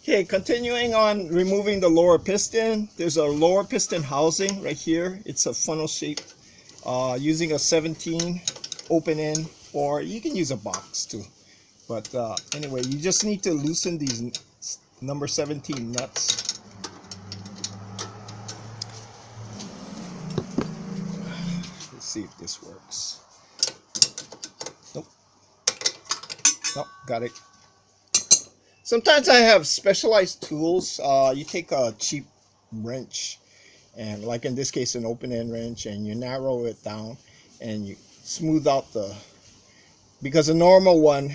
Okay, continuing on removing the lower piston. There's a lower piston housing right here. It's a funnel shape. Using a 17 open end, or you can use a box too. But anyway, you just need to loosen these number 17 nuts. Let's see if this works. Nope. Nope, got it. Sometimes I have specialized tools. You take a cheap wrench, and like in this case an open end wrench, and you narrow it down and you smooth out because a normal one,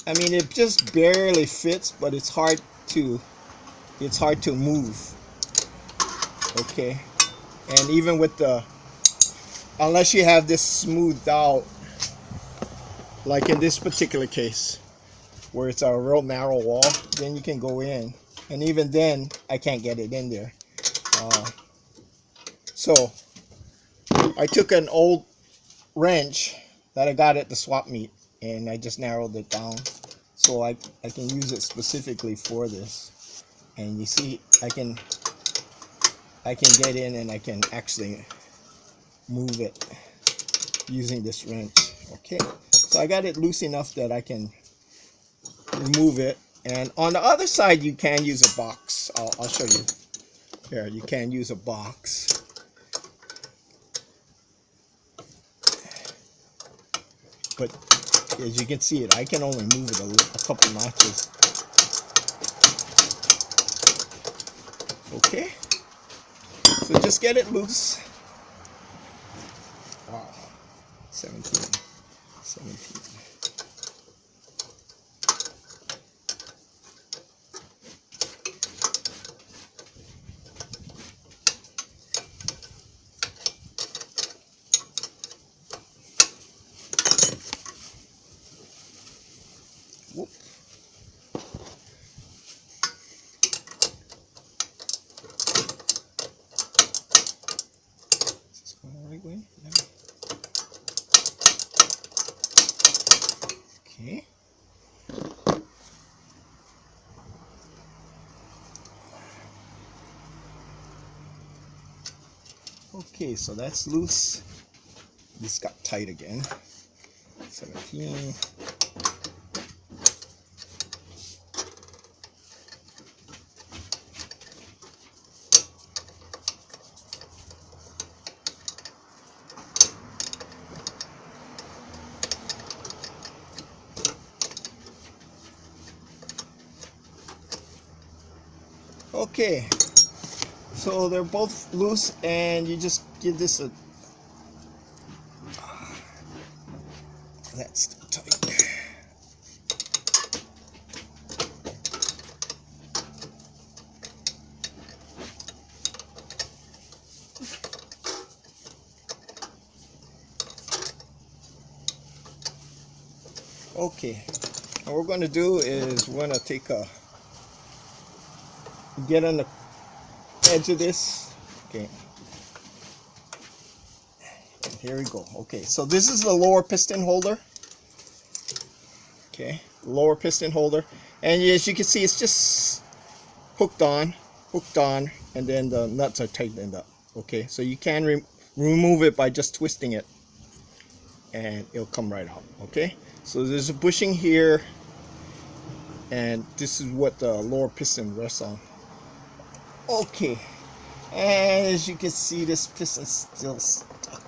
I mean, it just barely fits, but it's hard to move. Okay, and even with unless you have this smoothed out, like in this particular case where it's a real narrow wall, then you can go in, and even then I can't get it in there. So I took an old wrench that I got at the swap meet, and I just narrowed it down so I can use it specifically for this. And you see, I can get in and I can actually move it using this wrench. Okay, so I got it loose enough that I can remove it. And on the other side you can use a box. I'll show you. Here, you can use a box. But as you can see it, I can only move it a couple notches. Okay, so just get it loose. Wow, 17. Whoop. Is this going the right way? Yeah. Okay. Okay, so that's loose. This got tight again. 17. Okay, so they're both loose, and you just give this a, that's still tight. Okay, what we're going to do is we're going to get on the edge of this. Okay, and here we go. Okay, so this is the lower piston holder. Okay, lower piston holder, and as you can see, it's just hooked on, and then the nuts are tightened up. Okay, so you can remove it by just twisting it, and it'll come right out. Okay, so there's a bushing here, and this is what the lower piston rests on. Okay, and as you can see, this piston's still stuck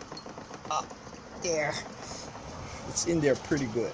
up there. It's in there pretty good.